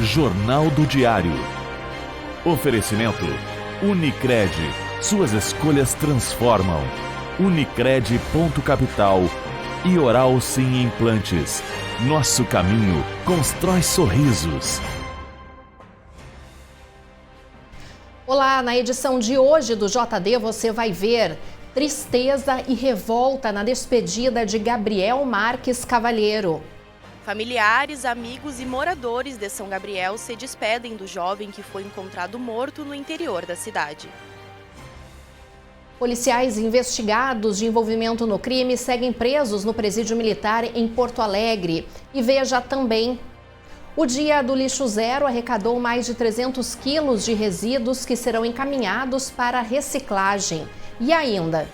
Jornal do Diário. Oferecimento Unicred. Suas escolhas transformam. Unicred.capital e Oral Sim Implantes. Nosso caminho constrói sorrisos. Olá, na edição de hoje do JD você vai ver tristeza e revolta na despedida de Gabriel Marques Cavalheiro. Familiares, amigos e moradores de São Gabriel se despedem do jovem que foi encontrado morto no interior da cidade. Policiais investigados de envolvimento no crime seguem presos no presídio militar em Porto Alegre. E veja também: o Dia do Lixo Zero arrecadou mais de 300 quilos de resíduos que serão encaminhados para reciclagem. E ainda: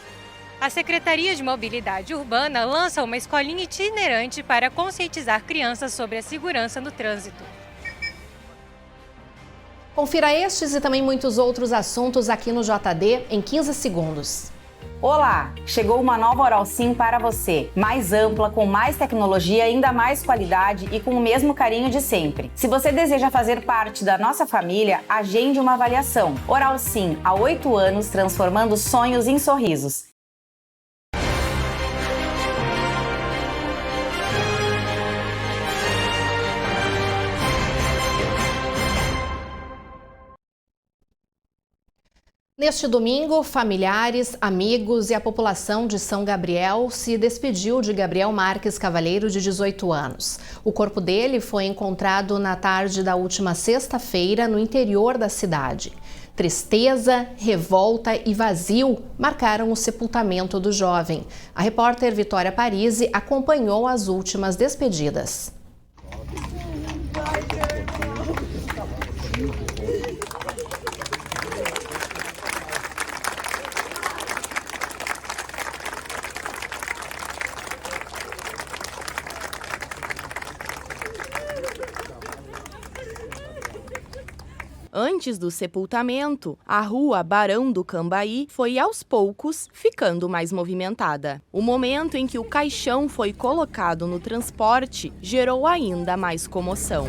a Secretaria de Mobilidade Urbana lança uma escolinha itinerante para conscientizar crianças sobre a segurança no trânsito. Confira estes e também muitos outros assuntos aqui no JD em 15 segundos. Olá! Chegou uma nova Oral Sim para você. Mais ampla, com mais tecnologia, ainda mais qualidade e com o mesmo carinho de sempre. Se você deseja fazer parte da nossa família, agende uma avaliação. Oral Sim, há 8 anos, transformando sonhos em sorrisos. Neste domingo, familiares, amigos e a população de São Gabriel se despediu de Gabriel Marques Cavalheiro, de 18 anos. O corpo dele foi encontrado na tarde da última sexta-feira no interior da cidade. Tristeza, revolta e vazio marcaram o sepultamento do jovem. A repórter Vitória Parisi acompanhou as últimas despedidas. Antes do sepultamento, a rua Barão do Cambaí foi aos poucos ficando mais movimentada. O momento em que o caixão foi colocado no transporte gerou ainda mais comoção.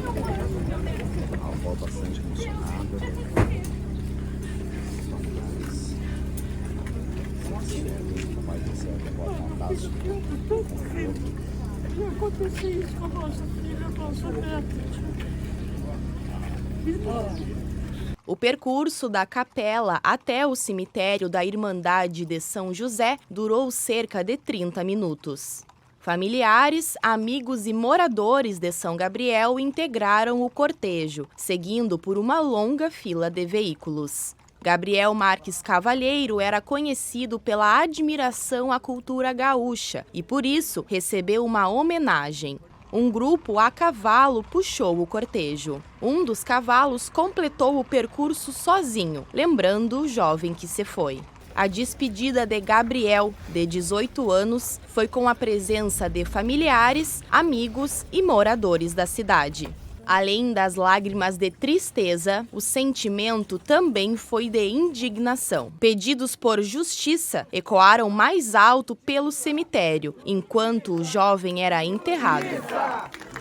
O percurso da capela até o cemitério da Irmandade de São José durou cerca de 30 minutos. Familiares, amigos e moradores de São Gabriel integraram o cortejo, seguindo por uma longa fila de veículos. Gabriel Marques Cavalheiro era conhecido pela admiração à cultura gaúcha e, por isso, recebeu uma homenagem. Um grupo a cavalo puxou o cortejo. Um dos cavalos completou o percurso sozinho, lembrando o jovem que se foi. A despedida de Gabriel, de 18 anos, foi com a presença de familiares, amigos e moradores da cidade. Além das lágrimas de tristeza, o sentimento também foi de indignação. Pedidos por justiça ecoaram mais alto pelo cemitério, enquanto o jovem era enterrado.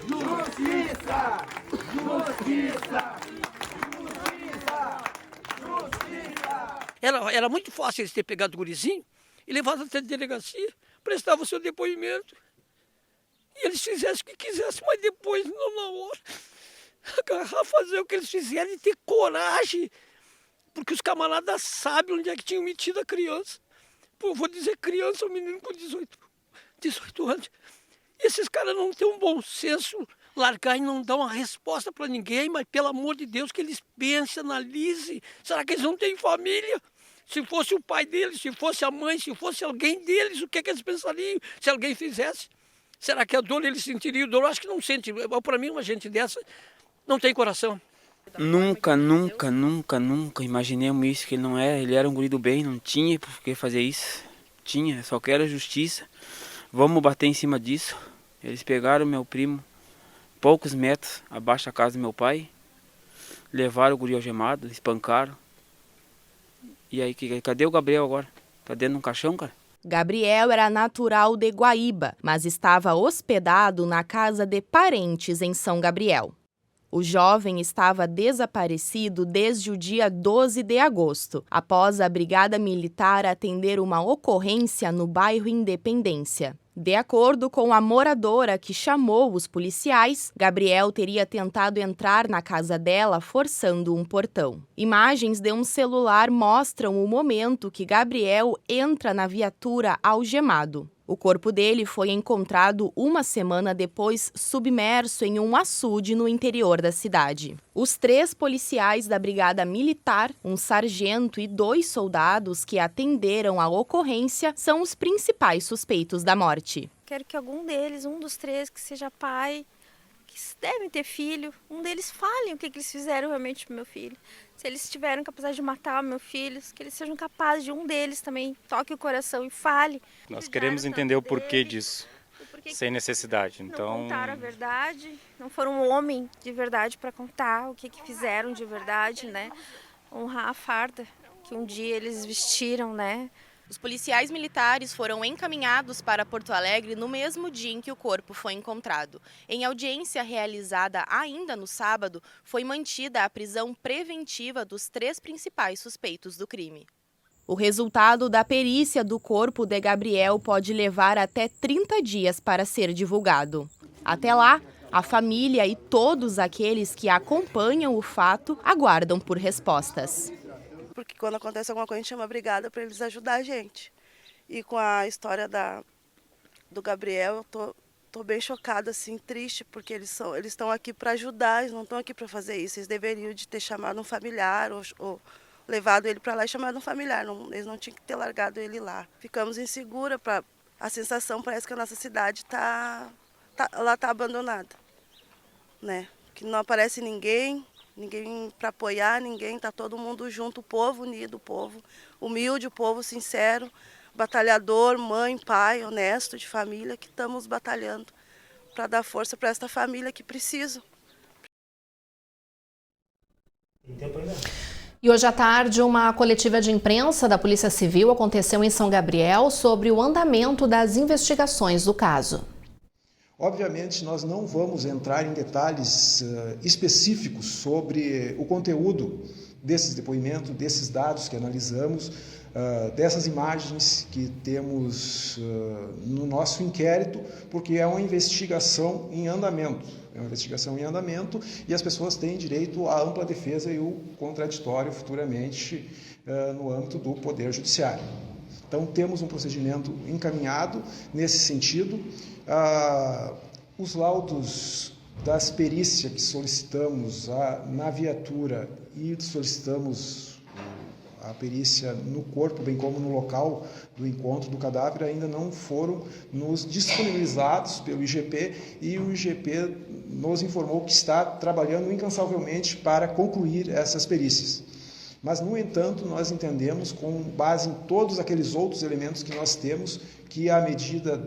Justiça! Justiça! Justiça! Justiça! Era muito fácil eles terem pegado o gurizinho e levado até a delegacia, prestavam o seu depoimento. E eles fizessem o que quisessem, mas depois, não na hora. Agarrar, fazer o que eles fizeram e ter coragem. Porque os camaradas sabem onde é que tinham metido a criança. Pô, eu vou dizer criança, um menino com 18 anos. E esses caras não têm um bom senso, largar e não dar uma resposta para ninguém, mas pelo amor de Deus que eles pensem, analisem. Será que eles não têm família? Se fosse o pai deles, se fosse a mãe, se fosse alguém deles, o que é que eles pensariam se alguém fizesse? Será que a dor eles sentiriam? Dor, acho que não sente. Para mim, uma gente dessa não tem coração. Nunca imaginemos isso, que ele não era. Ele era um guri do bem, não tinha por que fazer isso. Tinha, só quero justiça. Vamos bater em cima disso. Eles pegaram meu primo poucos metros abaixo da casa do meu pai. Levaram o guri algemado, espancaram. E aí, cadê o Gabriel agora? Tá dentro de um caixão, cara? Gabriel era natural de Guaíba, mas estava hospedado na casa de parentes em São Gabriel. O jovem estava desaparecido desde o dia 12 de agosto, após a Brigada Militar atender uma ocorrência no bairro Independência. De acordo com a moradora que chamou os policiais, Gabriel teria tentado entrar na casa dela forçando um portão. Imagens de um celular mostram o momento que Gabriel entra na viatura algemado. O corpo dele foi encontrado uma semana depois, submerso em um açude no interior da cidade. Os 3 policiais da Brigada Militar, um sargento e 2 soldados que atenderam a ocorrência, são os principais suspeitos da morte. Quero que algum deles, um dos 3, que seja pai, que devem ter filho, um deles fale o que eles fizeram realmente pro meu filho. Se eles tiveram capacidade de matar o meu filho, que eles sejam capazes de um deles também toque o coração e fale. Nós queremos entender o porquê disso, sem necessidade. Então, não contaram a verdade, não foram um homem de verdade para contar o que fizeram de verdade, né? Honrar a farda que um dia eles vestiram, né? Os policiais militares foram encaminhados para Porto Alegre no mesmo dia em que o corpo foi encontrado. Em audiência realizada ainda no sábado, foi mantida a prisão preventiva dos 3 principais suspeitos do crime. O resultado da perícia do corpo de Gabriel pode levar até 30 dias para ser divulgado. Até lá, a família e todos aqueles que acompanham o fato aguardam por respostas. Porque quando acontece alguma coisa a gente chama a brigada para eles ajudar a gente. E com a história do Gabriel, eu tô bem chocada, assim, triste, porque eles estão aqui para ajudar, eles não estão aqui para fazer isso. Eles deveriam de ter chamado um familiar ou levado ele para lá e chamado um familiar. Eles não tinham que ter largado ele lá. Ficamos inseguras, a sensação parece que a nossa cidade tá abandonada, né? Que não aparece ninguém para apoiar ninguém, está todo mundo junto, o povo unido, o povo humilde, o povo sincero, batalhador, mãe, pai, honesto, de família, que estamos batalhando para dar força para esta família que precisa. E hoje à tarde, uma coletiva de imprensa da Polícia Civil aconteceu em São Gabriel sobre o andamento das investigações do caso. Obviamente, nós não vamos entrar em detalhes específicos sobre o conteúdo desses depoimentos, desses dados que analisamos, dessas imagens que temos no nosso inquérito, porque é uma investigação em andamento. É uma investigação em andamento e as pessoas têm direito à ampla defesa e o contraditório futuramente no âmbito do Poder Judiciário. Então, temos um procedimento encaminhado nesse sentido. Os laudos das perícias que solicitamos na viatura e solicitamos a perícia no corpo, bem como no local do encontro do cadáver, ainda não foram nos disponibilizados pelo IGP e o IGP nos informou que está trabalhando incansavelmente para concluir essas perícias. Mas, no entanto, nós entendemos, com base em todos aqueles outros elementos que nós temos, que a medida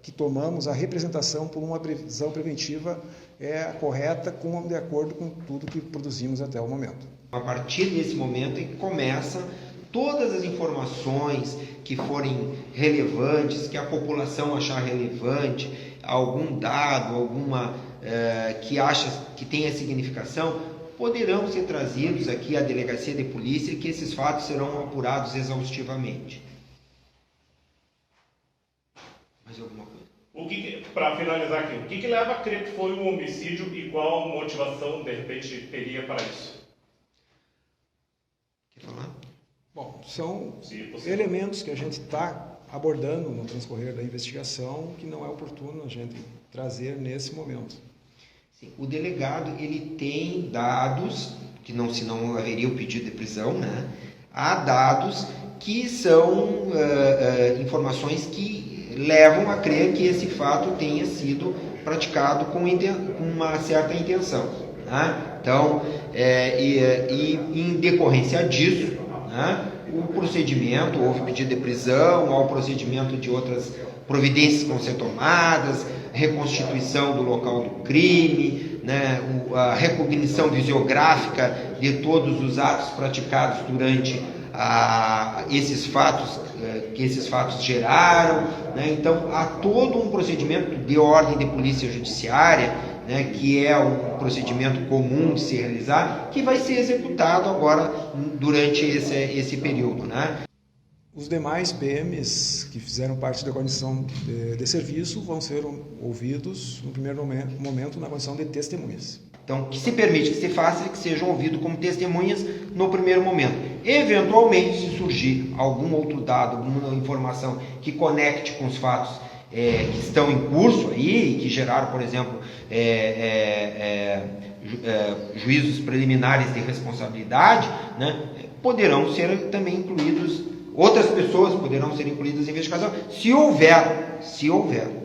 que tomamos, a representação por uma prisão preventiva é correta, de acordo com tudo que produzimos até o momento. A partir desse momento é que começa todas as informações que forem relevantes, que a população achar relevante, algum dado, alguma que acha que tenha significação, poderão ser trazidos aqui à Delegacia de Polícia e que esses fatos serão apurados exaustivamente. Mais alguma coisa? Para finalizar aqui, o que leva a crer que foi um homicídio e qual motivação, de repente, teria para isso? Quer falar? Bom, são elementos que a gente está abordando no transcorrer da investigação que não é oportuno a gente trazer nesse momento. O delegado ele tem dados, que não, senão haveria o pedido de prisão, né? Há dados que são informações que levam a crer que esse fato tenha sido praticado com uma certa intenção. Né? Então, em decorrência disso, né, o procedimento, houve pedido de prisão, há o procedimento de outras providências que vão ser tomadas, reconstituição do local do crime, né, a recognição visiográfica de todos os atos praticados durante esses fatos, que esses fatos geraram. Né, então, há todo um procedimento de ordem de polícia judiciária né, que é um procedimento comum de se realizar, que vai ser executado agora durante esse período, né? Os demais PMs que fizeram parte da condição de serviço vão ser ouvidos no primeiro momento na condição de testemunhas. Então, que se permite, que se faça, que sejam ouvidos como testemunhas no primeiro momento. Eventualmente, se surgir algum outro dado, alguma informação que conecte com os fatos que estão em curso aí, que geraram, por exemplo, juízos preliminares de responsabilidade, né, poderão ser também incluídos. Outras pessoas poderão ser incluídas em investigação, se houver.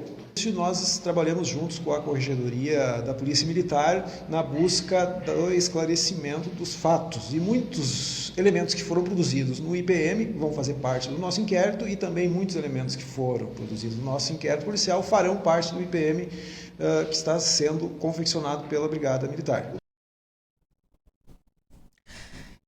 Nós trabalhamos juntos com a Corregedoria da Polícia Militar na busca do esclarecimento dos fatos. E muitos elementos que foram produzidos no IPM vão fazer parte do nosso inquérito e também muitos elementos que foram produzidos no nosso inquérito policial farão parte do IPM que está sendo confeccionado pela Brigada Militar.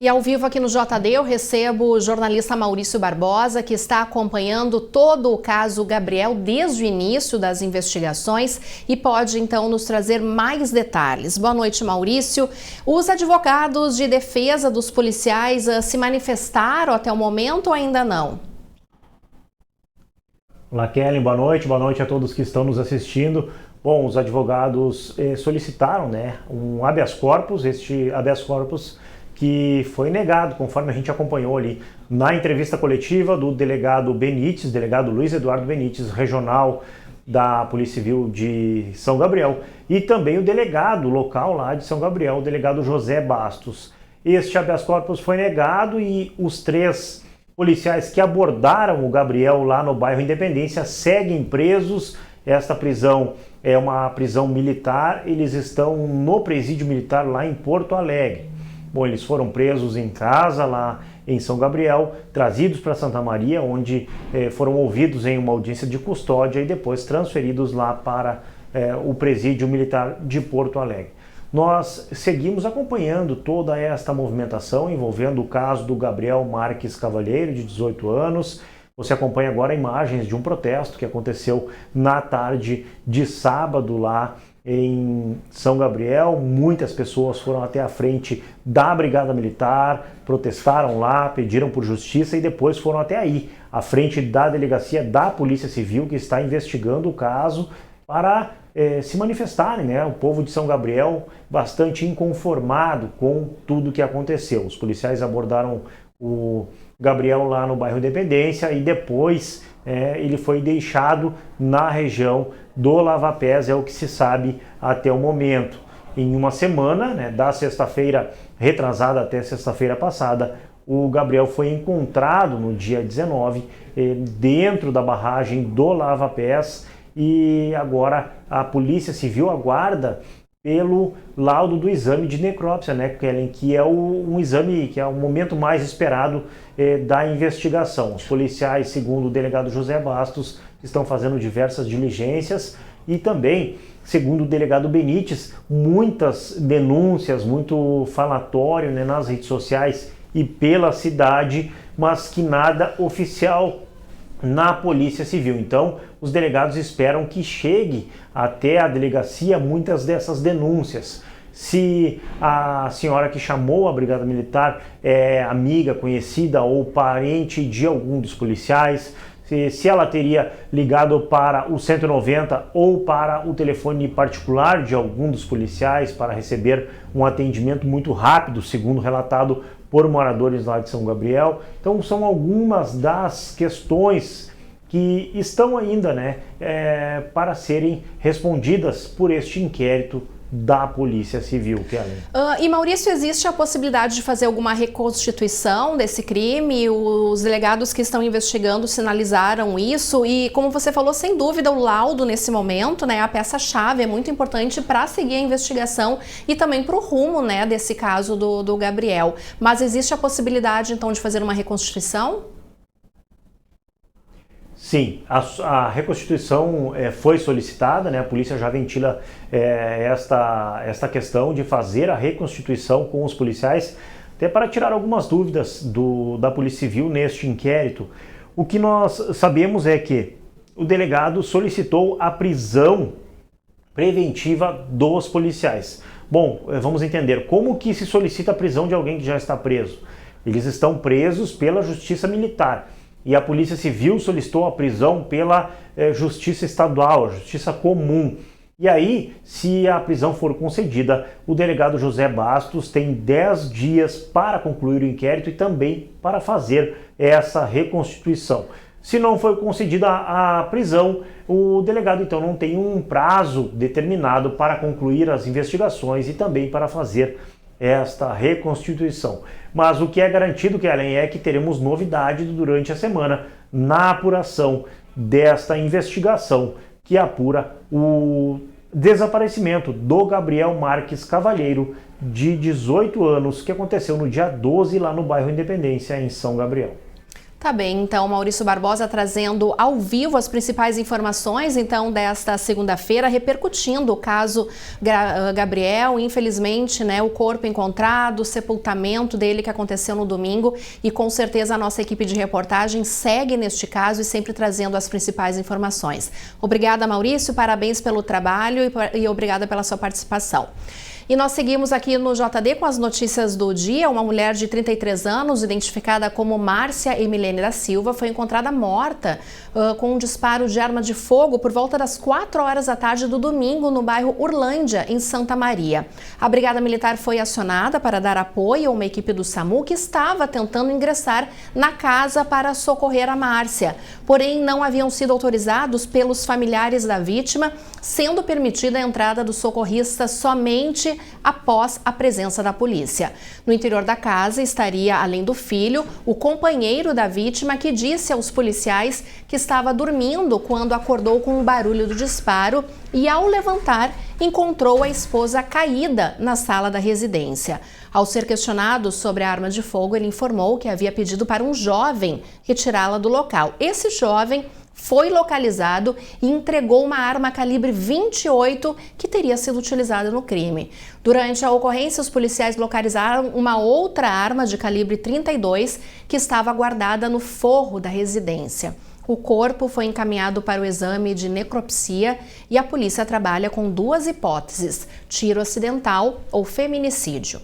E ao vivo aqui no JD eu recebo o jornalista Maurício Barbosa, que está acompanhando todo o caso Gabriel desde o início das investigações e pode então nos trazer mais detalhes. Boa noite, Maurício. Os advogados de defesa dos policiais se manifestaram até o momento ou ainda não? Olá, Kellen, boa noite a todos que estão nos assistindo. Bom, os advogados solicitaram, um habeas corpus, este habeas corpus que foi negado, conforme a gente acompanhou ali na entrevista coletiva do delegado Benites, delegado Luiz Eduardo Benites, regional da Polícia Civil de São Gabriel, e também o delegado local lá de São Gabriel, o delegado José Bastos. Este habeas corpus foi negado e os 3 policiais que abordaram o Gabriel lá no bairro Independência seguem presos. Esta prisão é uma prisão militar, eles estão no presídio militar lá em Porto Alegre. Bom, eles foram presos em casa lá em São Gabriel, trazidos para Santa Maria, onde foram ouvidos em uma audiência de custódia e depois transferidos lá para o presídio militar de Porto Alegre. Nós seguimos acompanhando toda esta movimentação envolvendo o caso do Gabriel Marques Cavalheiro, de 18 anos. Você acompanha agora imagens de um protesto que aconteceu na tarde de sábado lá em São Gabriel. Muitas pessoas foram até a frente da Brigada Militar, protestaram lá, pediram por justiça e depois foram até aí, à frente da delegacia da Polícia Civil, que está investigando o caso, para se manifestarem, O povo de São Gabriel bastante inconformado com tudo que aconteceu. Os policiais abordaram o Gabriel lá no bairro Independência e depois ele foi deixado na região do Lava Pés, é o que se sabe até o momento. Em uma semana, da sexta-feira retrasada até sexta-feira passada, o Gabriel foi encontrado no dia 19 dentro da barragem do Lava Pés e agora a Polícia Civil aguarda pelo laudo do exame de necrópsia, Kellen, que é um exame que é o momento mais esperado da investigação. Os policiais, segundo o delegado José Bastos, estão fazendo diversas diligências e também, segundo o delegado Benites, muitas denúncias, muito falatório nas redes sociais e pela cidade, mas que nada oficial na Polícia Civil. Então, os delegados esperam que chegue até a delegacia muitas dessas denúncias. Se a senhora que chamou a Brigada Militar é amiga, conhecida ou parente de algum dos policiais, se ela teria ligado para o 190 ou para o telefone particular de algum dos policiais para receber um atendimento muito rápido, segundo relatado por moradores lá de São Gabriel. Então são algumas das questões que estão ainda para serem respondidas por este inquérito da Polícia Civil, Kellen. E Maurício, existe a possibilidade de fazer alguma reconstituição desse crime? Os delegados que estão investigando sinalizaram isso e, como você falou, sem dúvida o laudo nesse momento, a peça-chave é muito importante para seguir a investigação e também para o rumo, desse caso do Gabriel. Mas existe a possibilidade, então, de fazer uma reconstituição? Sim, a reconstituição foi solicitada, a polícia já ventila esta questão de fazer a reconstituição com os policiais, até para tirar algumas dúvidas da Polícia Civil neste inquérito. O que nós sabemos é que o delegado solicitou a prisão preventiva dos policiais. Bom, vamos entender como que se solicita a prisão de alguém que já está preso. Eles estão presos pela Justiça Militar e a Polícia Civil solicitou a prisão pela Justiça Estadual, a Justiça Comum. E aí, se a prisão for concedida, o delegado José Bastos tem 10 dias para concluir o inquérito e também para fazer essa reconstituição. Se não for concedida a prisão, o delegado então não tem um prazo determinado para concluir as investigações e também para fazer esta reconstituição. Mas o que é garantido, Kellen, é que teremos novidade durante a semana na apuração desta investigação que apura o desaparecimento do Gabriel Marques Cavalheiro, de 18 anos, que aconteceu no dia 12 lá no bairro Independência, em São Gabriel. Tá bem, então, Maurício Barbosa trazendo ao vivo as principais informações, então, desta segunda-feira, repercutindo o caso Gabriel. Infelizmente, né, o corpo encontrado, o sepultamento dele que aconteceu no domingo, e com certeza a nossa equipe de reportagem segue neste caso e sempre trazendo as principais informações. Obrigada, Maurício, parabéns pelo trabalho e obrigada pela sua participação. E nós seguimos aqui no JD com as notícias do dia. Uma mulher de 33 anos, identificada como Márcia Emilene da Silva, foi encontrada morta com um disparo de arma de fogo por volta das 4 horas da tarde do domingo no bairro Urlândia, em Santa Maria. A Brigada Militar foi acionada para dar apoio a uma equipe do SAMU que estava tentando ingressar na casa para socorrer a Márcia. Porém, não haviam sido autorizados pelos familiares da vítima, sendo permitida a entrada dos socorristas somente após a presença da polícia. No interior da casa estaria, além do filho, o companheiro da vítima, que disse aos policiais que estava dormindo quando acordou com o barulho do disparo e, ao levantar, encontrou a esposa caída na sala da residência. Ao ser questionado sobre a arma de fogo, ele informou que havia pedido para um jovem retirá-la do local. Esse jovem foi localizado e entregou uma arma calibre 28 que teria sido utilizada no crime. Durante a ocorrência, os policiais localizaram uma outra arma de calibre 32 que estava guardada no forro da residência. O corpo foi encaminhado para o exame de necropsia e a polícia trabalha com 2 hipóteses: tiro acidental ou feminicídio.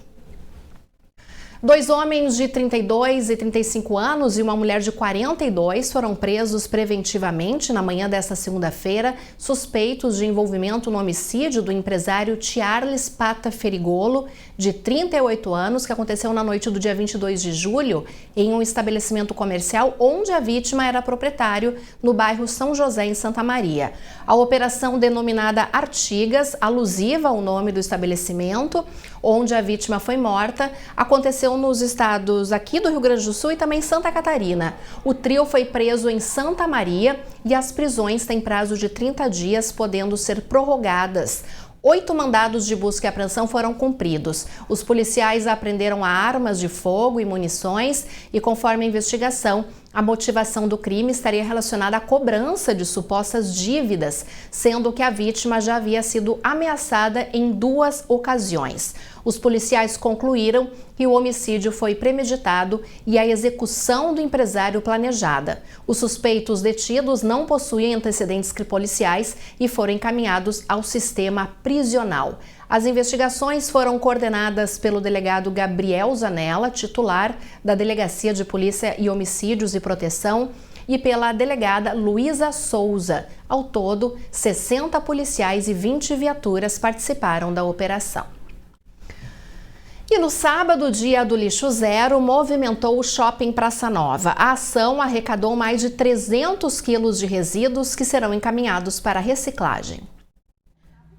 2 homens de 32 e 35 anos e uma mulher de 42 foram presos preventivamente na manhã desta segunda-feira, suspeitos de envolvimento no homicídio do empresário Charles Pata Ferigolo, de 38 anos, que aconteceu na noite do dia 22 de julho em um estabelecimento comercial onde a vítima era proprietário, no bairro São José, em Santa Maria. A operação, denominada Artigas, alusiva ao nome do estabelecimento onde a vítima foi morta, aconteceu nos estados aqui do Rio Grande do Sul e também Santa Catarina. O trio foi preso em Santa Maria e as prisões têm prazo de 30 dias, podendo ser prorrogadas. 8 mandados de busca e apreensão foram cumpridos. Os policiais apreenderam armas de fogo e munições e, conforme a investigação, a motivação do crime estaria relacionada à cobrança de supostas dívidas, sendo que a vítima já havia sido ameaçada em 2 ocasiões. Os policiais concluíram que o homicídio foi premeditado e a execução do empresário planejada. Os suspeitos detidos não possuem antecedentes policiais e foram encaminhados ao sistema prisional. As investigações foram coordenadas pelo delegado Gabriel Zanella, titular da Delegacia de Polícia e Homicídios e Proteção, e pela delegada Luísa Souza. Ao todo, 60 policiais e 20 viaturas participaram da operação. E no sábado, dia do lixo zero, movimentou o Shopping Praça Nova. A ação arrecadou mais de 300 quilos de resíduos que serão encaminhados para reciclagem.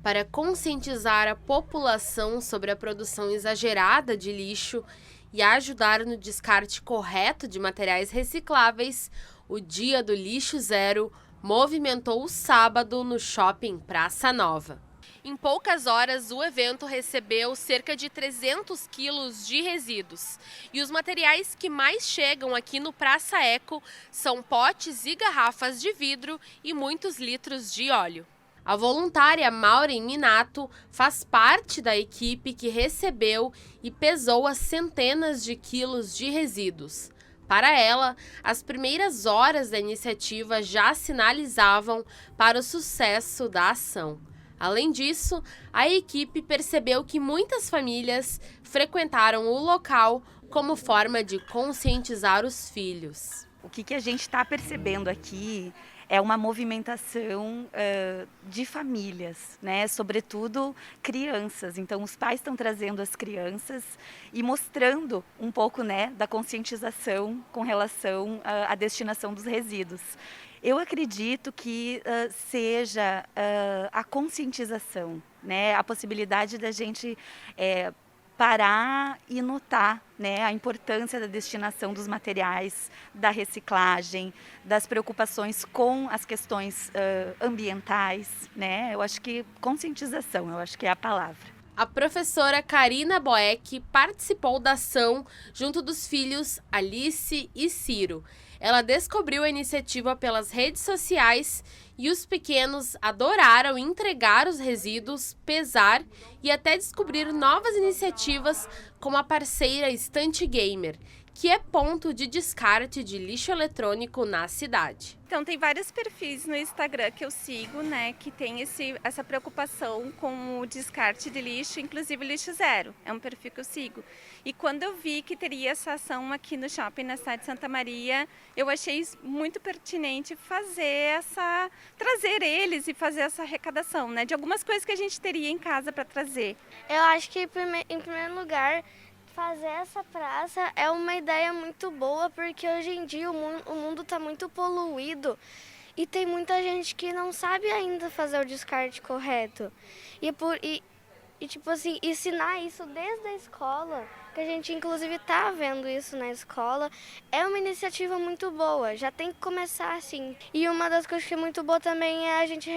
Para conscientizar a população sobre a produção exagerada de lixo e ajudar no descarte correto de materiais recicláveis, o Dia do Lixo Zero movimentou o sábado no Shopping Praça Nova. Em poucas horas, o evento recebeu cerca de 300 quilos de resíduos. E os materiais que mais chegam aqui no Praça Eco são potes e garrafas de vidro e muitos litros de óleo. A voluntária Maureen Minato faz parte da equipe que recebeu e pesou as centenas de quilos de resíduos. Para ela, as primeiras horas da iniciativa já sinalizavam para o sucesso da ação. Além disso, a equipe percebeu que muitas famílias frequentaram o local como forma de conscientizar os filhos. O que a gente está percebendo aqui é uma movimentação de famílias, né? Sobretudo crianças. Então, os pais estão trazendo as crianças e mostrando um pouco, né, da conscientização com relação à destinação dos resíduos. Eu acredito que seja a conscientização, né? A possibilidade da gente parar e notar, né, a importância da destinação dos materiais, da reciclagem, das preocupações com as questões ambientais, né? Eu acho que conscientização, eu acho que é a palavra. A professora Karina Boeck participou da ação junto dos filhos Alice e Ciro. Ela descobriu a iniciativa pelas redes sociais e os pequenos adoraram entregar os resíduos, pesar e até descobrir novas iniciativas como a parceira Estante Gamer, que é ponto de descarte de lixo eletrônico na cidade. Então tem vários perfis no Instagram que eu sigo, né, que tem essa preocupação com o descarte de lixo, inclusive lixo zero, é um perfil que eu sigo. E quando eu vi que teria essa ação aqui no shopping na cidade de Santa Maria, eu achei muito pertinente trazer eles e fazer essa arrecadação, né, de algumas coisas que a gente teria em casa para trazer. Eu acho que em primeiro lugar, fazer essa praça é uma ideia muito boa, porque hoje em dia o mundo está muito poluído e tem muita gente que não sabe ainda fazer o descarte correto. E tipo assim, ensinar isso desde a escola, que a gente inclusive está vendo isso na escola, é uma iniciativa muito boa, já tem que começar assim. E uma das coisas que é muito boa também é a gente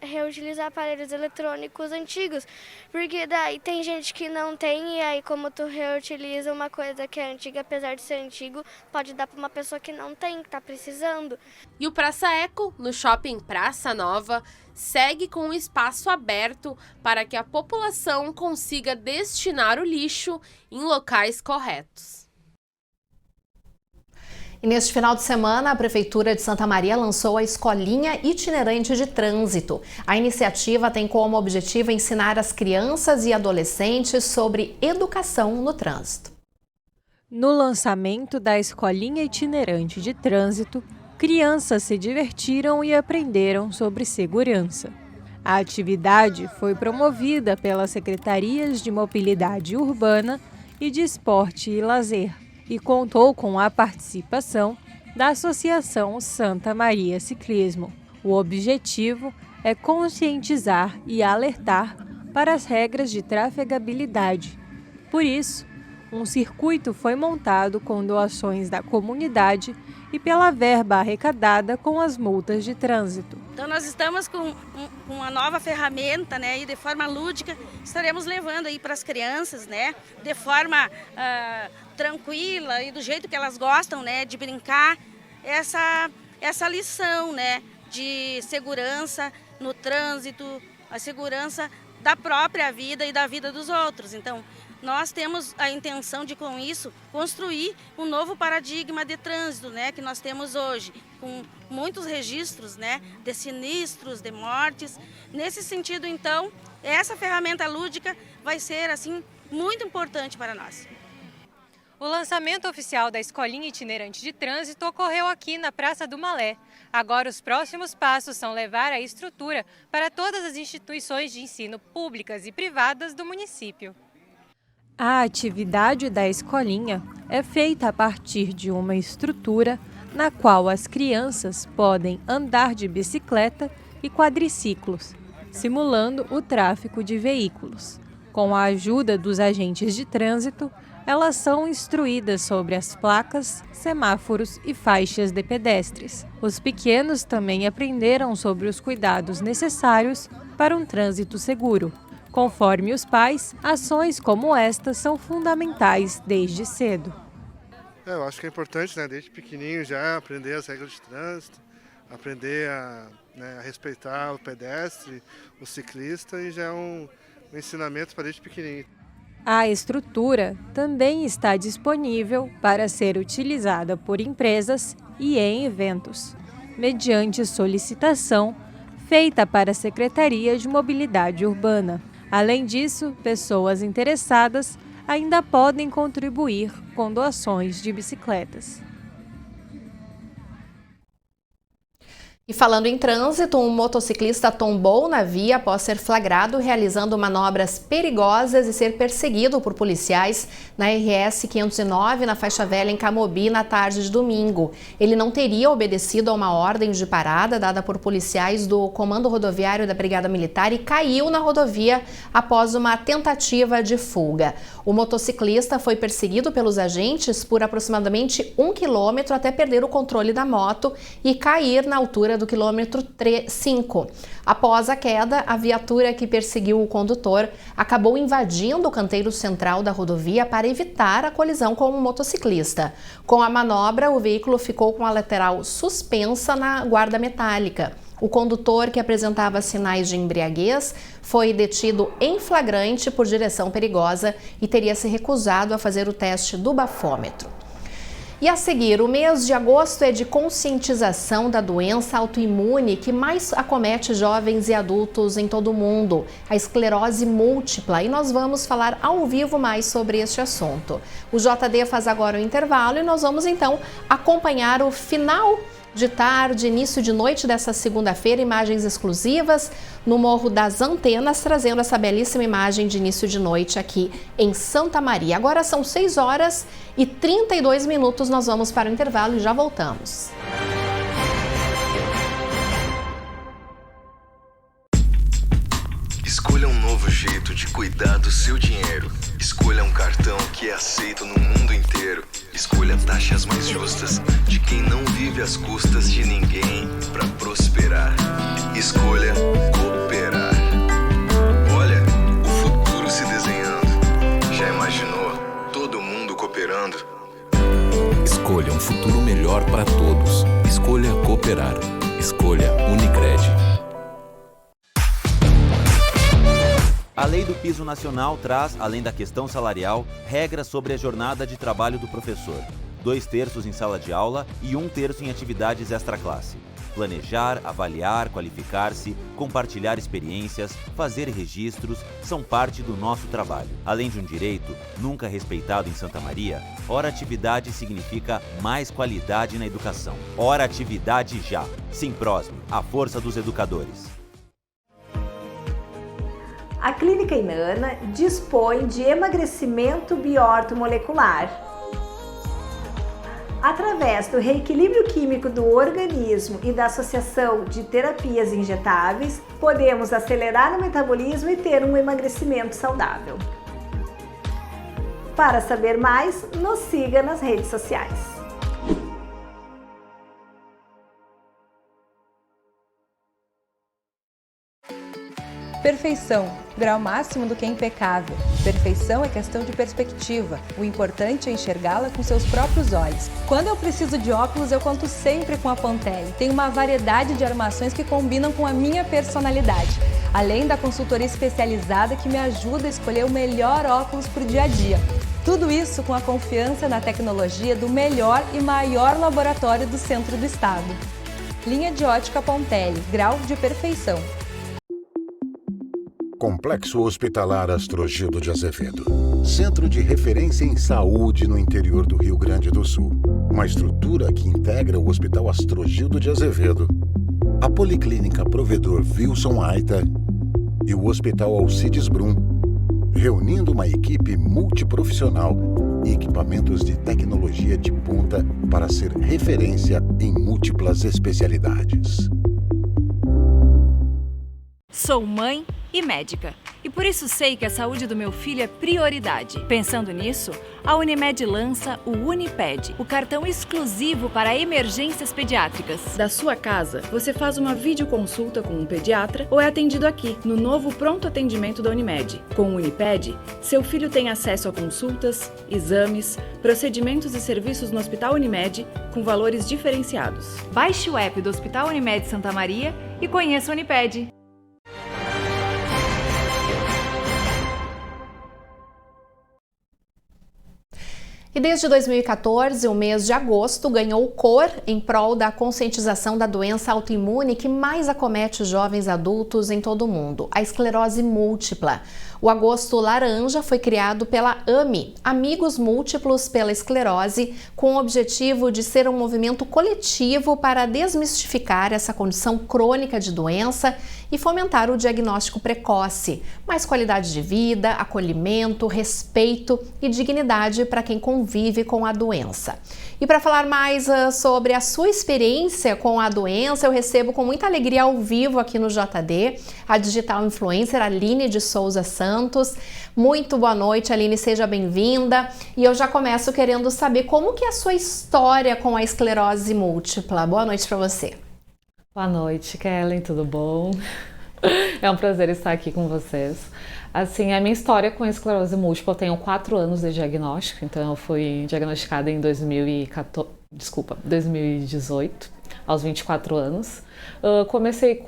reutilizar aparelhos eletrônicos antigos, porque daí tem gente que não tem, e aí como tu reutiliza uma coisa que é antiga, apesar de ser antigo, pode dar para uma pessoa que não tem, que está precisando. E o Praça Eco, no shopping Praça Nova, segue com um espaço aberto para que a população consiga destinar o lixo em locais corretos. E neste final de semana, a Prefeitura de Santa Maria lançou a Escolinha Itinerante de Trânsito. A iniciativa tem como objetivo ensinar as crianças e adolescentes sobre educação no trânsito. No lançamento da Escolinha Itinerante de Trânsito, crianças se divertiram e aprenderam sobre segurança. A atividade foi promovida pelas Secretarias de Mobilidade Urbana e de Esporte e Lazer e contou com a participação da Associação Santa Maria Ciclismo. O objetivo é conscientizar e alertar para as regras de trafegabilidade. Por isso, um circuito foi montado com doações da comunidade e pela verba arrecadada com as multas de trânsito. Então nós estamos com uma nova ferramenta, né, e de forma lúdica estaremos levando aí para as crianças, né, de forma tranquila e do jeito que elas gostam, né, de brincar, essa lição, né, de segurança no trânsito, a segurança da própria vida e da vida dos outros. Então, nós temos a intenção de, com isso, construir um novo paradigma de trânsito, né, que nós temos hoje, com muitos registros, né, de sinistros, de mortes. Nesse sentido, então, essa ferramenta lúdica vai ser, assim, muito importante para nós. O lançamento oficial da Escolinha Itinerante de Trânsito ocorreu aqui na Praça do Malé. Agora, os próximos passos são levar a estrutura para todas as instituições de ensino públicas e privadas do município. A atividade da escolinha é feita a partir de uma estrutura na qual as crianças podem andar de bicicleta e quadriciclos, simulando o tráfego de veículos. Com a ajuda dos agentes de trânsito, elas são instruídas sobre as placas, semáforos e faixas de pedestres. Os pequenos também aprenderam sobre os cuidados necessários para um trânsito seguro. Conforme os pais, ações como estas são fundamentais desde cedo. Eu acho que é importante, né, desde pequenininho já aprender as regras de trânsito, aprender a respeitar o pedestre, o ciclista, e já é um ensinamento para desde pequenininho. A estrutura também está disponível para ser utilizada por empresas e em eventos. Mediante solicitação, feita para a Secretaria de Mobilidade Urbana. Além disso, pessoas interessadas ainda podem contribuir com doações de bicicletas. E falando em trânsito, um motociclista tombou na via após ser flagrado realizando manobras perigosas e ser perseguido por policiais na RS 509, na faixa velha em Camobi, na tarde de domingo. Ele não teria obedecido a uma ordem de parada dada por policiais do Comando Rodoviário da Brigada Militar e caiu na rodovia após uma tentativa de fuga. O motociclista foi perseguido pelos agentes por aproximadamente 1 quilômetro até perder o controle da moto e cair na altura do quilômetro 5. Após a queda, a viatura que perseguiu o condutor acabou invadindo o canteiro central da rodovia para evitar a colisão com o motociclista. Com a manobra, o veículo ficou com a lateral suspensa na guarda metálica. O condutor, que apresentava sinais de embriaguez, foi detido em flagrante por direção perigosa e teria se recusado a fazer o teste do bafômetro. E a seguir, o mês de agosto é de conscientização da doença autoimune que mais acomete jovens e adultos em todo o mundo, a esclerose múltipla, e nós vamos falar ao vivo mais sobre este assunto. O JD faz agora o intervalo e nós vamos então acompanhar o final de tarde, início de noite dessa segunda-feira, imagens exclusivas no Morro das Antenas, trazendo essa belíssima imagem de início de noite aqui em Santa Maria. Agora são 6h32, nós vamos para o intervalo e já voltamos. Escolha um novo jeito de cuidar do seu dinheiro. Escolha um cartão que é aceito no mundo inteiro. Escolha taxas mais justas de quem não vive às custas de ninguém para prosperar. Escolha cooperar. Olha, o futuro se desenhando. Já imaginou todo mundo cooperando? Escolha um futuro melhor para todos. Escolha cooperar. Escolha Unicred. A Lei do Piso Nacional traz, além da questão salarial, regras sobre a jornada de trabalho do professor. 2/3 em sala de aula e 1/3 em atividades extraclasse. Planejar, avaliar, qualificar-se, compartilhar experiências, fazer registros são parte do nosso trabalho. Além de um direito, nunca respeitado em Santa Maria, Hora Atividade significa mais qualidade na educação. Hora Atividade já. Simprosme, a força dos educadores. A Clínica Inana dispõe de emagrecimento biortomolecular. Através do reequilíbrio químico do organismo e da associação de terapias injetáveis, podemos acelerar o metabolismo e ter um emagrecimento saudável. Para saber mais, nos siga nas redes sociais. Perfeição, grau máximo do que é impecável. Perfeição é questão de perspectiva. O importante é enxergá-la com seus próprios olhos. Quando eu preciso de óculos, eu conto sempre com a Pontelli. Tem uma variedade de armações que combinam com a minha personalidade. Além da consultoria especializada que me ajuda a escolher o melhor óculos para o dia a dia. Tudo isso com a confiança na tecnologia do melhor e maior laboratório do centro do estado. Linha de ótica Pontelli, grau de perfeição. Complexo Hospitalar Astrogildo de Azevedo. Centro de referência em saúde no interior do Rio Grande do Sul. Uma estrutura que integra o Hospital Astrogildo de Azevedo, a Policlínica Provedor Wilson Aita e o Hospital Alcides Brum, reunindo uma equipe multiprofissional e equipamentos de tecnologia de ponta para ser referência em múltiplas especialidades. Sou mãe e médica, e por isso sei que a saúde do meu filho é prioridade. Pensando nisso, a Unimed lança o Uniped, o cartão exclusivo para emergências pediátricas. Da sua casa, você faz uma videoconsulta com um pediatra ou é atendido aqui, no novo pronto atendimento da Unimed. Com o Uniped, seu filho tem acesso a consultas, exames, procedimentos e serviços no Hospital Unimed com valores diferenciados. Baixe o app do Hospital Unimed Santa Maria e conheça o Uniped. E desde 2014, o mês de agosto ganhou cor em prol da conscientização da doença autoimune que mais acomete os jovens adultos em todo o mundo, a esclerose múltipla. O Agosto Laranja foi criado pela AMI, Amigos Múltiplos pela Esclerose, com o objetivo de ser um movimento coletivo para desmistificar essa condição crônica de doença e fomentar o diagnóstico precoce, mais qualidade de vida, acolhimento, respeito e dignidade para quem convive com a doença. E para falar mais sobre a sua experiência com a doença, eu recebo com muita alegria ao vivo aqui no JD a digital influencer Aline de Souza Santos. Muito boa noite, Aline, seja bem-vinda. E eu já começo querendo saber como que é a sua história com a esclerose múltipla. Boa noite para você. Boa noite, Kellen, tudo bom? É um prazer estar aqui com vocês. Assim, a minha história com a esclerose múltipla, eu tenho 4 anos de diagnóstico, então eu fui diagnosticada em 2018, aos 24 anos. Comecei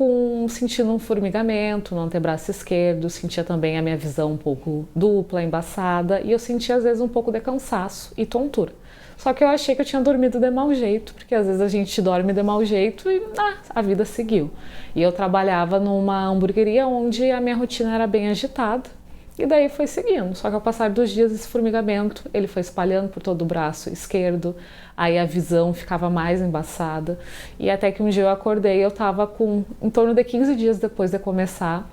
sentindo um formigamento no antebraço esquerdo, sentia também a minha visão um pouco dupla, embaçada, e eu sentia às vezes um pouco de cansaço e tontura. Só que eu achei que eu tinha dormido de mau jeito, porque às vezes a gente dorme de mau jeito e a vida seguiu. E eu trabalhava numa hamburgueria onde a minha rotina era bem agitada, e daí foi seguindo. Só que ao passar dos dias esse formigamento, ele foi espalhando por todo o braço esquerdo, aí a visão ficava mais embaçada, e até que um dia eu acordei, eu estava em torno de 15 dias depois de começar,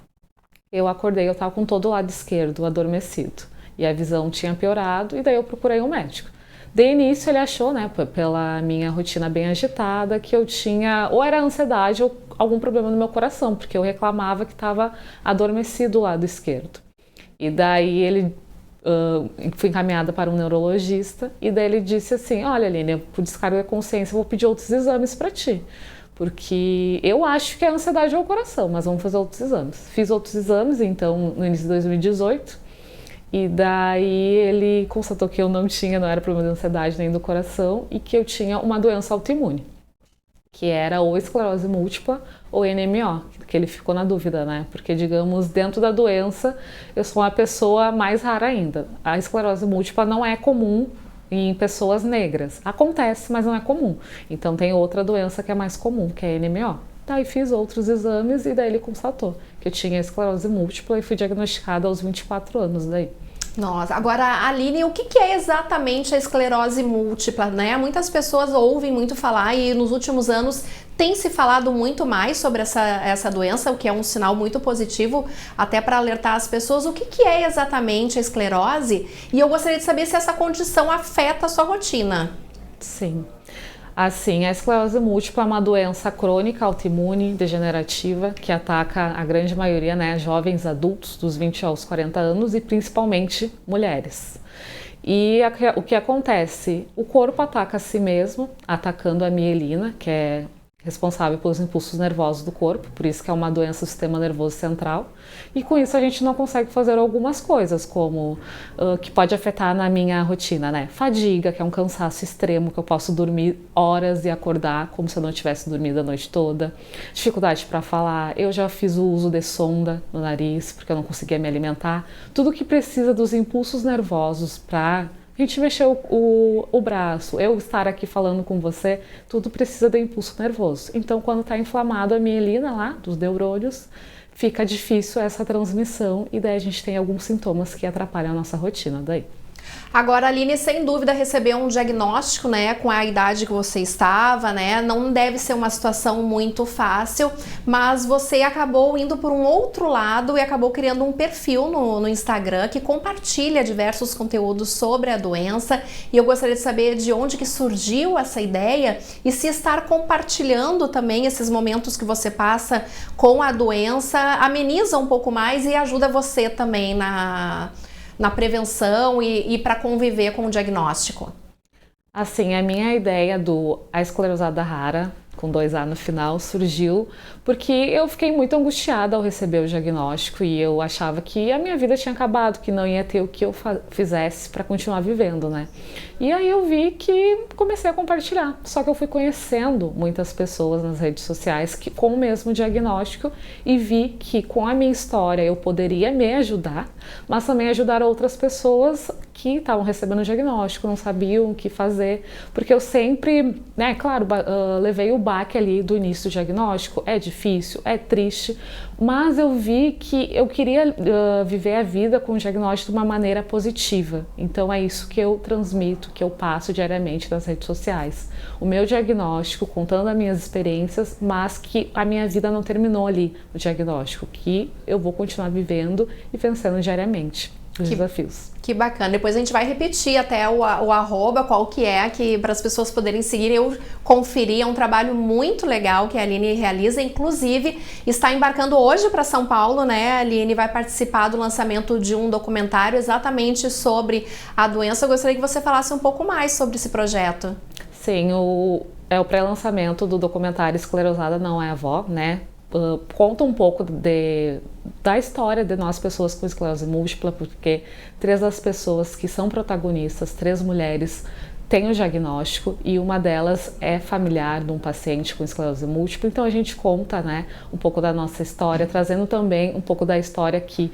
eu estava com todo o lado esquerdo adormecido, e a visão tinha piorado, e daí eu procurei um médico. De início ele achou, né, pela minha rotina bem agitada, que eu tinha ou era ansiedade ou algum problema no meu coração, porque eu reclamava que estava adormecido o lado esquerdo. E daí fui encaminhada para um neurologista, e daí ele disse assim: olha, Aline, por descargo de consciência eu vou pedir outros exames para ti, porque eu acho que é ansiedade ou o coração, mas vamos fazer outros exames. Fiz outros exames, então, no início de 2018, e daí ele constatou que eu não era problema de ansiedade nem do coração, e que eu tinha uma doença autoimune, que era ou esclerose múltipla ou NMO, que ele ficou na dúvida, né? Porque, digamos, dentro da doença, eu sou uma pessoa mais rara ainda. A esclerose múltipla não é comum em pessoas negras. Acontece, mas não é comum. Então tem outra doença que é mais comum, que é NMO. Daí fiz outros exames e daí ele constatou que eu tinha esclerose múltipla e fui diagnosticada aos 24 anos daí. Nossa, agora, Aline, o que é exatamente a esclerose múltipla, né? Muitas pessoas ouvem muito falar e nos últimos anos tem se falado muito mais sobre essa doença, o que é um sinal muito positivo até para alertar as pessoas. O que é exatamente a esclerose? E eu gostaria de saber se essa condição afeta a sua rotina. Sim. Assim, a esclerose múltipla é uma doença crônica, autoimune, degenerativa, que ataca a grande maioria, né, jovens adultos dos 20 aos 40 anos e principalmente mulheres. E o que acontece? O corpo ataca a si mesmo, atacando a mielina, que é responsável pelos impulsos nervosos do corpo, por isso que é uma doença do sistema nervoso central, e com isso a gente não consegue fazer algumas coisas, como que pode afetar na minha rotina, né? Fadiga, que é um cansaço extremo, que eu posso dormir horas e acordar como se eu não tivesse dormido a noite toda, dificuldade para falar, eu já fiz o uso de sonda no nariz, porque eu não conseguia me alimentar, tudo que precisa dos impulsos nervosos para a gente mexer o braço, eu estar aqui falando com você, tudo precisa de impulso nervoso. Então, quando está inflamado a mielina lá, dos neurônios, fica difícil essa transmissão e daí a gente tem alguns sintomas que atrapalham a nossa rotina daí. Agora, Aline, sem dúvida recebeu um diagnóstico, né, com a idade que você estava, né, não deve ser uma situação muito fácil, mas você acabou indo por um outro lado e acabou criando um perfil no Instagram que compartilha diversos conteúdos sobre a doença, e eu gostaria de saber de onde que surgiu essa ideia e se estar compartilhando também esses momentos que você passa com a doença ameniza um pouco mais e ajuda você também na prevenção e para conviver com o diagnóstico. Assim, a minha ideia a esclerosada rara, com 2A no final, surgiu porque eu fiquei muito angustiada ao receber o diagnóstico e eu achava que a minha vida tinha acabado, que não ia ter o que eu fizesse para continuar vivendo, né? E aí eu vi que comecei a compartilhar, só que eu fui conhecendo muitas pessoas nas redes sociais com o mesmo diagnóstico e vi que com a minha história eu poderia me ajudar, mas também ajudar outras pessoas que estavam recebendo o diagnóstico, não sabiam o que fazer, porque eu sempre, né, claro, levei o baque ali do início do diagnóstico, é difícil, é triste, mas eu vi que eu queria viver a vida com o diagnóstico de uma maneira positiva, então é isso que eu transmito, que eu passo diariamente nas redes sociais. O meu diagnóstico, contando as minhas experiências, mas que a minha vida não terminou ali no diagnóstico, que eu vou continuar vivendo e vencendo diariamente os desafios. Que bacana. Depois a gente vai repetir até o arroba, qual que é, que para as pessoas poderem seguir. Eu conferi, é um trabalho muito legal que a Aline realiza, inclusive está embarcando hoje para São Paulo, né? A Aline vai participar do lançamento de um documentário exatamente sobre a doença. Eu gostaria que você falasse um pouco mais sobre esse projeto. Sim, é o pré-lançamento do documentário Esclerosada Não é Avó, né? Conta um pouco da história de nós pessoas com esclerose múltipla, porque 3 das pessoas que são protagonistas, 3 mulheres, têm o diagnóstico e uma delas é familiar de um paciente com esclerose múltipla. Então a gente conta, né, um pouco da nossa história, trazendo também um pouco da história que,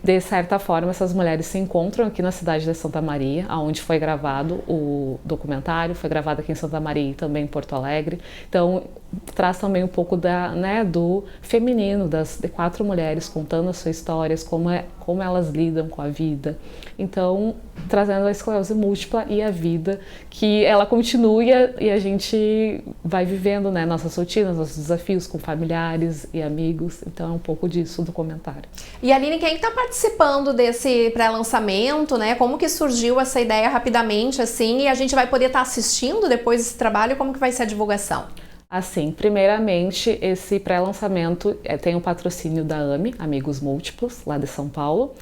de certa forma, essas mulheres se encontram aqui na cidade de Santa Maria, onde foi gravado o documentário, foi gravado aqui em Santa Maria e também em Porto Alegre. Então, traz também um pouco do feminino, de 4 mulheres contando as suas histórias, como elas lidam com a vida. Então, trazendo a esclerose múltipla e a vida, que ela continue e a gente vai vivendo, né, nossas rotinas, nossos desafios com familiares e amigos. Então, é um pouco disso o documentário. E Aline, quem está participando desse pré-lançamento, né? Como que surgiu essa ideia rapidamente, assim, e a gente vai poder estar assistindo depois desse trabalho? Como que vai ser a divulgação? Assim, primeiramente, esse pré-lançamento tem o patrocínio da AME, Amigos Múltiplos, lá de São Paulo.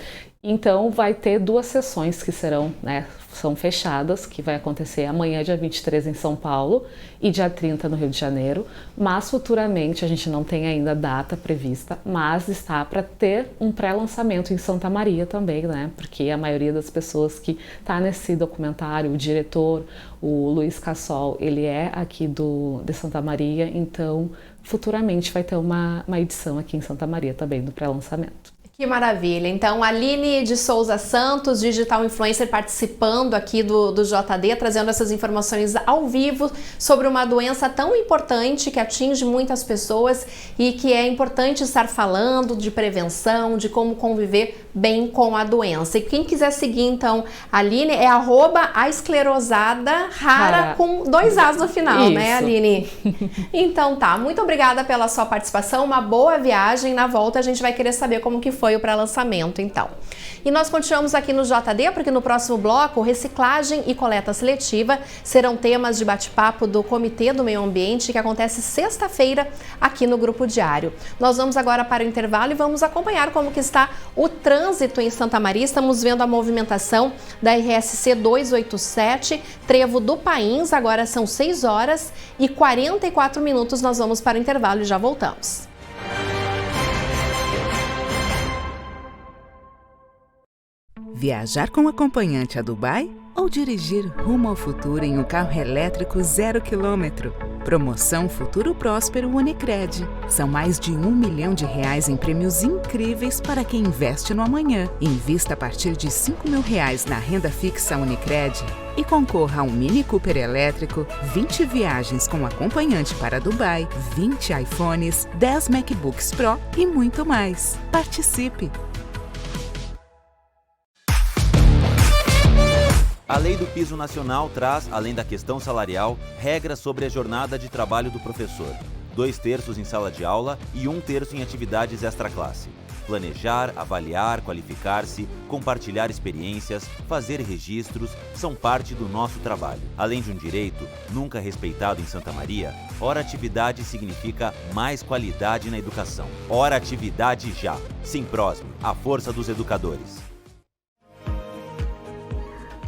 Então, vai ter 2 sessões que serão, né, são fechadas, que vai acontecer amanhã, dia 23, em São Paulo, e dia 30 no Rio de Janeiro. Mas, futuramente, a gente não tem ainda data prevista, mas está para ter um pré-lançamento em Santa Maria também, né? Porque a maioria das pessoas que está nesse documentário, o diretor, o Luiz Cassol, ele é aqui de Santa Maria, então, futuramente vai ter uma edição aqui em Santa Maria também, do pré-lançamento. Que maravilha! Então, Aline de Souza Santos, digital influencer, participando aqui do JD, trazendo essas informações ao vivo sobre uma doença tão importante que atinge muitas pessoas e que é importante estar falando de prevenção, de como conviver bem com a doença. E quem quiser seguir, então, a Aline é @aesclerosada_rara com 2 As no final, isso, né, Aline? Então tá, muito obrigada pela sua participação, uma boa viagem. Na volta a gente vai querer saber como que foi o pré-lançamento, então. E nós continuamos aqui no JD, porque no próximo bloco, reciclagem e coleta seletiva serão temas de bate-papo do Comitê do Meio Ambiente, que acontece sexta-feira aqui no Grupo Diário. Nós vamos agora para o intervalo e vamos acompanhar como que está o trânsito em Santa Maria. Estamos vendo a movimentação da RSC 287, Trevo do Pains. Agora são 6h44. Nós vamos para o intervalo e já voltamos. Viajar com acompanhante a Dubai ou dirigir rumo ao futuro em um carro elétrico 0 km? Promoção Futuro Próspero Unicred. São mais de R$1 milhão em prêmios incríveis para quem investe no amanhã. Invista a partir de R$5.000 na renda fixa Unicred e concorra a um Mini Cooper elétrico, 20 viagens com acompanhante para Dubai, 20 iPhones, 10 MacBooks Pro e muito mais. Participe! A Lei do Piso Nacional traz, além da questão salarial, regras sobre a jornada de trabalho do professor. 2/3 em sala de aula e 1/3 em atividades extraclasse. Planejar, avaliar, qualificar-se, compartilhar experiências, fazer registros, são parte do nosso trabalho. Além de um direito, nunca respeitado em Santa Maria, Hora Atividade significa mais qualidade na educação. Hora Atividade já. Simprosme, a força dos educadores.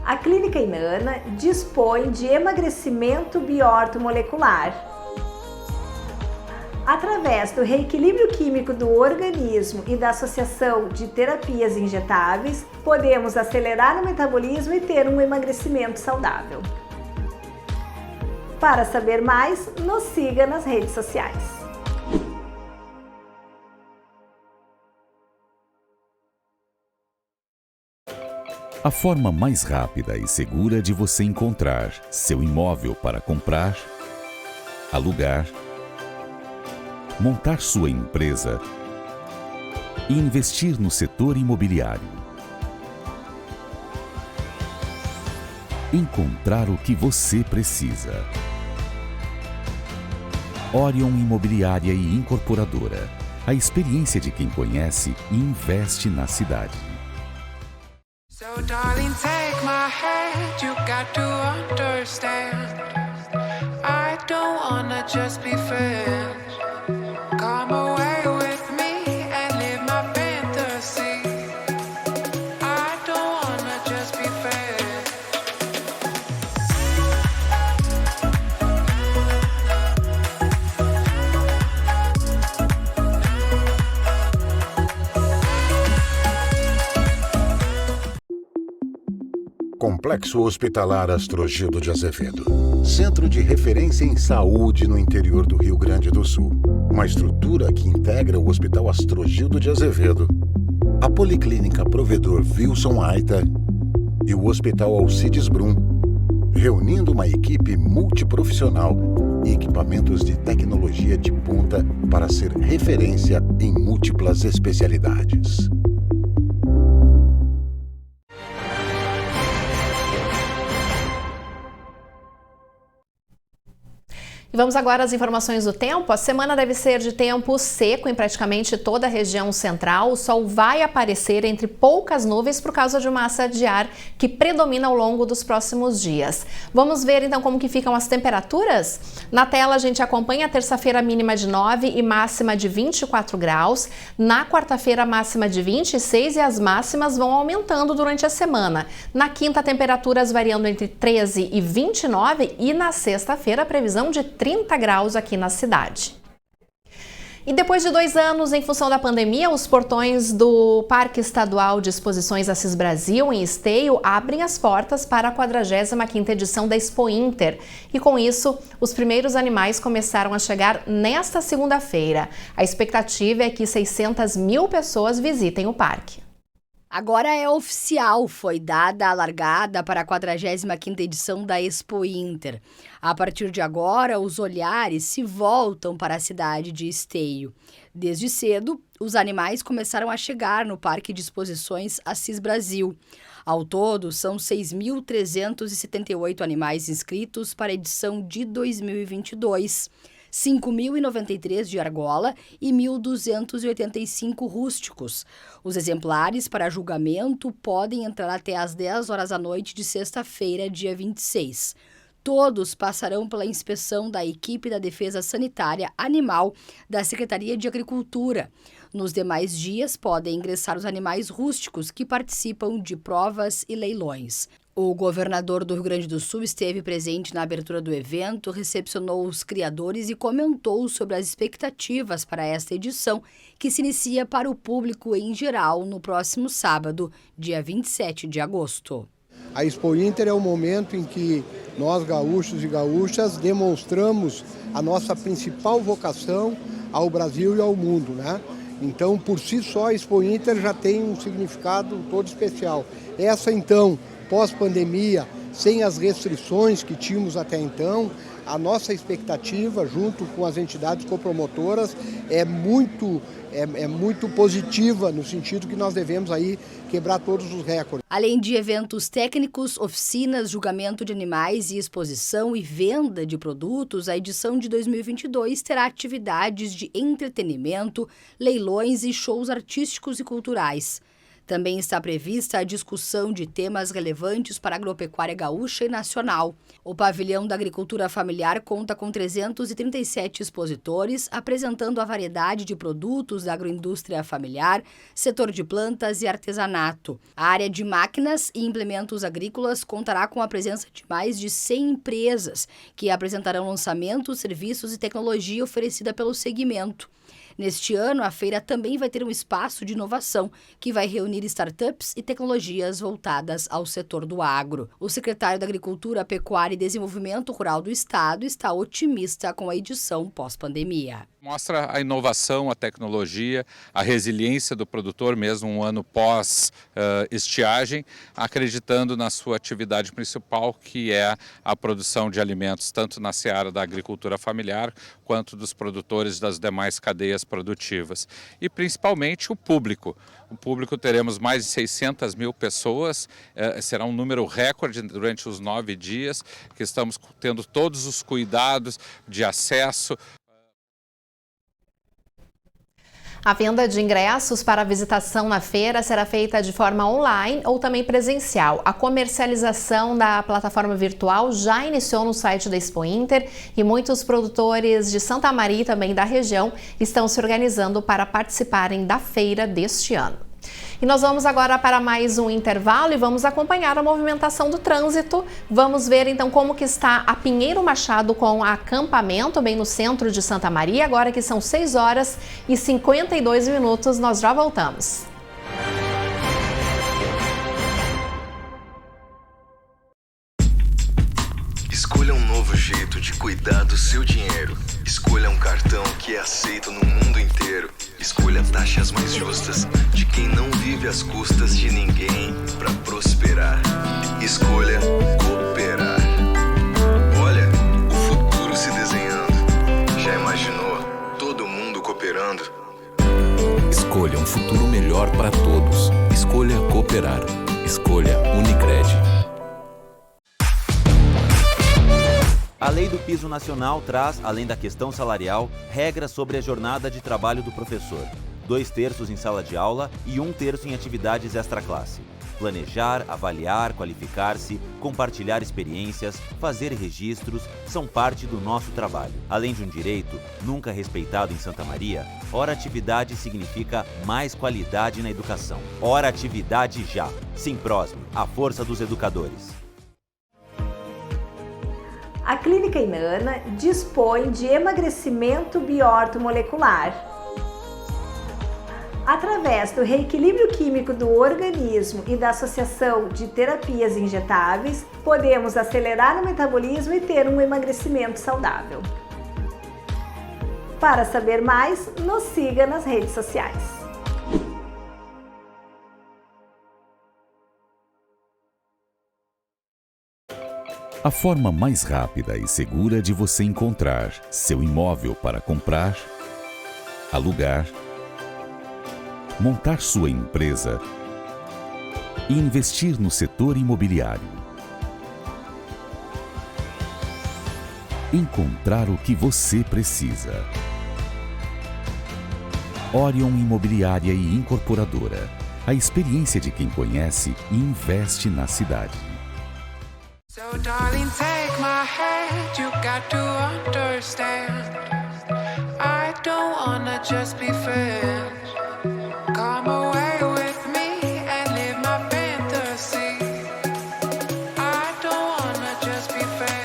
A Clínica Inana dispõe de emagrecimento biortomolecular. Através do reequilíbrio químico do organismo e da associação de terapias injetáveis, podemos acelerar o metabolismo e ter um emagrecimento saudável. Para saber mais, nos siga nas redes sociais. A forma mais rápida e segura de você encontrar seu imóvel para comprar, alugar, montar sua empresa e investir no setor imobiliário. Encontrar o que você precisa. Orion Imobiliária e Incorporadora. A experiência de quem conhece e investe na cidade. So darling, take my hand, you got to understand. I don't wanna just be friends. Come away with me and live my fantasy. I don't wanna just be friends. Complexo Hospitalar Astrogildo de Azevedo. Centro de referência em saúde no interior do Rio Grande do Sul. Uma estrutura que integra o Hospital Astrogildo de Azevedo, a Policlínica Provedor Wilson Aita e o Hospital Alcides Brum, reunindo uma equipe multiprofissional e equipamentos de tecnologia de ponta para ser referência em múltiplas especialidades. E vamos agora às informações do tempo. A semana deve ser de tempo seco em praticamente toda a região central. O sol vai aparecer entre poucas nuvens por causa de massa de ar que predomina ao longo dos próximos dias. Vamos ver então como que ficam as temperaturas? Na tela a gente acompanha a terça-feira mínima de 9 e máxima de 24 graus. Na quarta-feira máxima de 26 e as máximas vão aumentando durante a semana. Na quinta, temperaturas variando entre 13 e 29 e na sexta-feira a previsão de 30 graus aqui na cidade. E depois de 2 anos, em função da pandemia, os portões do Parque Estadual de Exposições Assis Brasil, em Esteio, abrem as portas para a 45ª edição da Expo Inter. E com isso, os primeiros animais começaram a chegar nesta segunda-feira. A expectativa é que 600 mil pessoas visitem o parque. Agora é oficial, foi dada a largada para a 45ª edição da Expo Inter. A partir de agora, os olhares se voltam para a cidade de Esteio. Desde cedo, os animais começaram a chegar no Parque de Exposições Assis Brasil. Ao todo, são 6.378 animais inscritos para a edição de 2022. 5.093 de argola e 1.285 rústicos. Os exemplares para julgamento podem entrar até às 10 horas da noite de sexta-feira, dia 26. Todos passarão pela inspeção da equipe da Defesa Sanitária Animal da Secretaria de Agricultura. Nos demais dias, podem ingressar os animais rústicos que participam de provas e leilões. O governador do Rio Grande do Sul esteve presente na abertura do evento, recepcionou os criadores e comentou sobre as expectativas para esta edição, que se inicia para o público em geral no próximo sábado, dia 27 de agosto. A Expo Inter é o momento em que nós, gaúchos e gaúchas, demonstramos a nossa principal vocação ao Brasil e ao mundo, né? Então, por si só, a Expo Inter já tem um significado todo especial. Essa, então, pós-pandemia, sem as restrições que tínhamos até então, a nossa expectativa, junto com as entidades copromotoras, é muito positiva, no sentido que nós devemos aí quebrar todos os recordes. Além de eventos técnicos, oficinas, julgamento de animais e exposição e venda de produtos, a edição de 2022 terá atividades de entretenimento, leilões e shows artísticos e culturais. Também está prevista a discussão de temas relevantes para a agropecuária gaúcha e nacional. O pavilhão da agricultura familiar conta com 337 expositores, apresentando a variedade de produtos da agroindústria familiar, setor de plantas e artesanato. A área de máquinas e implementos agrícolas contará com a presença de mais de 100 empresas, que apresentarão lançamentos, serviços e tecnologia oferecida pelo segmento. Neste ano, a feira também vai ter um espaço de inovação, que vai reunir startups e tecnologias voltadas ao setor do agro. O secretário da Agricultura, Pecuária e Desenvolvimento Rural do Estado está otimista com a edição pós-pandemia. Mostra a inovação, a tecnologia, a resiliência do produtor, mesmo um ano pós-estiagem, acreditando na sua atividade principal, que é a produção de alimentos, tanto na seara da agricultura familiar, quanto dos produtores das demais cadeias produtivas. E principalmente o público. O público, teremos mais de 600 mil pessoas, será um número recorde durante os 9 dias, que estamos tendo todos os cuidados de acesso. A venda de ingressos para a visitação na feira será feita de forma online ou também presencial. A comercialização da plataforma virtual já iniciou no site da Expo Inter e muitos produtores de Santa Maria e também da região estão se organizando para participarem da feira deste ano. E nós vamos agora para mais um intervalo e vamos acompanhar a movimentação do trânsito. Vamos ver então como que está a Pinheiro Machado com acampamento bem no centro de Santa Maria. Agora que são 6h52, nós já voltamos. Escolha um novo jeito de cuidar do seu dinheiro. Escolha um cartão que é aceito no mundo inteiro. Escolha taxas mais justas de quem não vive às custas de ninguém para prosperar. Escolha cooperar. Olha, o futuro se desenhando. Já imaginou todo mundo cooperando? Escolha um futuro melhor para todos. Escolha cooperar. Escolha Unicred. A Lei do Piso Nacional traz, além da questão salarial, regras sobre a jornada de trabalho do professor. 2/3 em sala de aula e 1/3 em atividades extraclasse. Planejar, avaliar, qualificar-se, compartilhar experiências, fazer registros, são parte do nosso trabalho. Além de um direito, nunca respeitado em Santa Maria, Hora Atividade significa mais qualidade na educação. Hora Atividade já. Simprosme, a força dos educadores. A Clínica Inana dispõe de emagrecimento biortomolecular. Através do reequilíbrio químico do organismo e da associação de terapias injetáveis, podemos acelerar o metabolismo e ter um emagrecimento saudável. Para saber mais, nos siga nas redes sociais. A forma mais rápida e segura de você encontrar seu imóvel para comprar, alugar, montar sua empresa e investir no setor imobiliário. Encontrar o que você precisa. Orion Imobiliária e Incorporadora. A experiência de quem conhece e investe na cidade. So darling, take my hand, you got to understand. I don't wanna just be friends. Come away with me and live my fantasy. I don't wanna just be friends.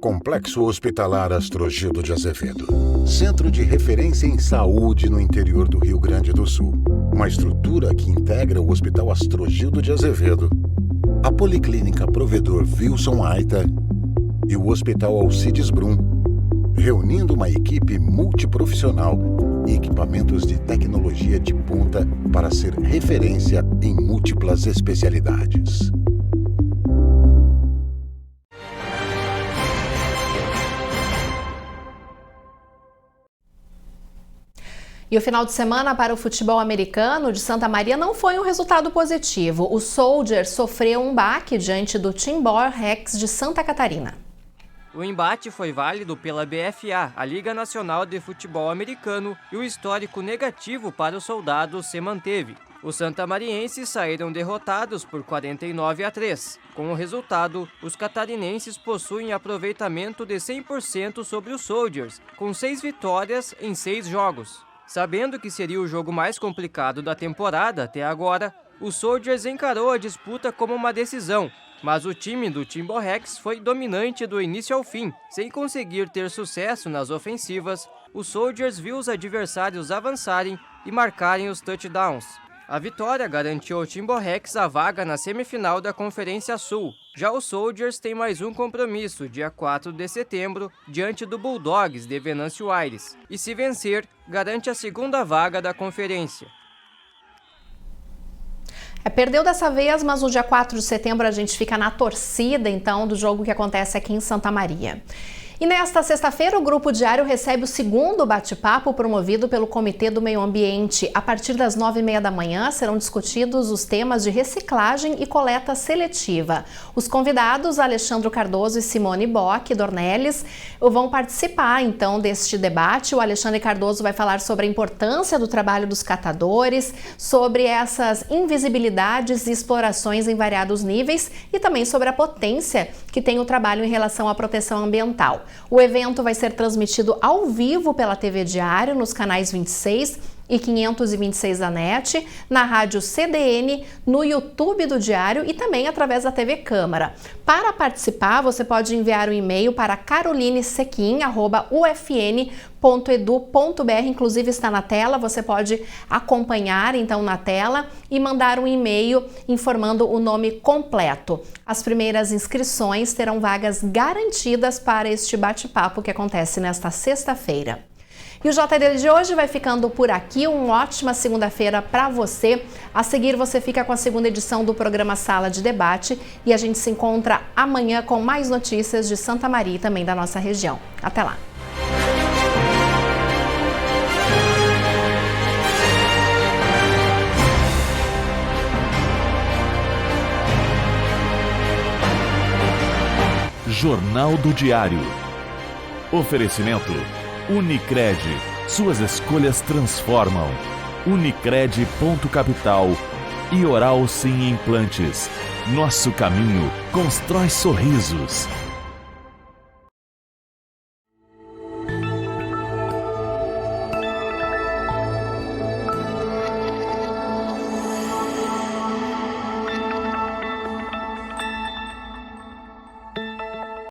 Complexo Hospitalar Astrogildo de Azevedo. Centro de referência em saúde no interior do Rio Grande do Sul. Uma estrutura que integra o Hospital Astrogildo de Azevedo, a Policlínica Provedor Wilson Aita e o Hospital Alcides Brum, reunindo uma equipe multiprofissional e equipamentos de tecnologia de ponta para ser referência em múltiplas especialidades. E o final de semana para o futebol americano de Santa Maria não foi um resultado positivo. O Soldiers sofreu um baque diante do Timberhawks de Santa Catarina. O embate foi válido pela BFA, a Liga Nacional de Futebol Americano, e o histórico negativo para os soldados se manteve. Os santamarienses saíram derrotados por 49-3. Com o resultado, os catarinenses possuem aproveitamento de 100% sobre os Soldiers, com 6 vitórias em 6 jogos. Sabendo que seria o jogo mais complicado da temporada até agora, o Soldiers encarou a disputa como uma decisão, mas o time do Timberhawks foi dominante do início ao fim, sem conseguir ter sucesso nas ofensivas, o Soldiers viu os adversários avançarem e marcarem os touchdowns. A vitória garantiu ao Timberhawks a vaga na semifinal da Conferência Sul. Já os Soldiers têm mais um compromisso, dia 4 de setembro, diante do Bulldogs de Venâncio Aires. E se vencer, garante a segunda vaga da conferência. Perdeu dessa vez, mas no dia 4 de setembro a gente fica na torcida, então, do jogo que acontece aqui em Santa Maria. E nesta sexta-feira, o Grupo Diário recebe o segundo bate-papo promovido pelo Comitê do Meio Ambiente. A partir das 9h30 da manhã, serão discutidos os temas de reciclagem e coleta seletiva. Os convidados, Alexandre Cardoso e Simone Bock Dornelles, vão participar, então, deste debate. O Alexandre Cardoso vai falar sobre a importância do trabalho dos catadores, sobre essas invisibilidades e explorações em variados níveis e também sobre a potência que tem o trabalho em relação à proteção ambiental. O evento vai ser transmitido ao vivo pela TV Diário, nos canais 26 e 526 da NET, na rádio CDN, no YouTube do Diário e também através da TV Câmara. Para participar, você pode enviar um e-mail para carolinesequim@ufn.edu.br, inclusive está na tela, você pode acompanhar então na tela e mandar um e-mail informando o nome completo. As primeiras inscrições terão vagas garantidas para este bate-papo que acontece nesta sexta-feira. E o JD de hoje vai ficando por aqui. Uma ótima segunda-feira para você. A seguir, você fica com a segunda edição do programa Sala de Debate e a gente se encontra amanhã com mais notícias de Santa Maria e também da nossa região. Até lá! Jornal do Diário. Oferecimento Unicred. Suas escolhas transformam. Unicred.capital e Oral Sim Implantes. Nosso caminho constrói sorrisos.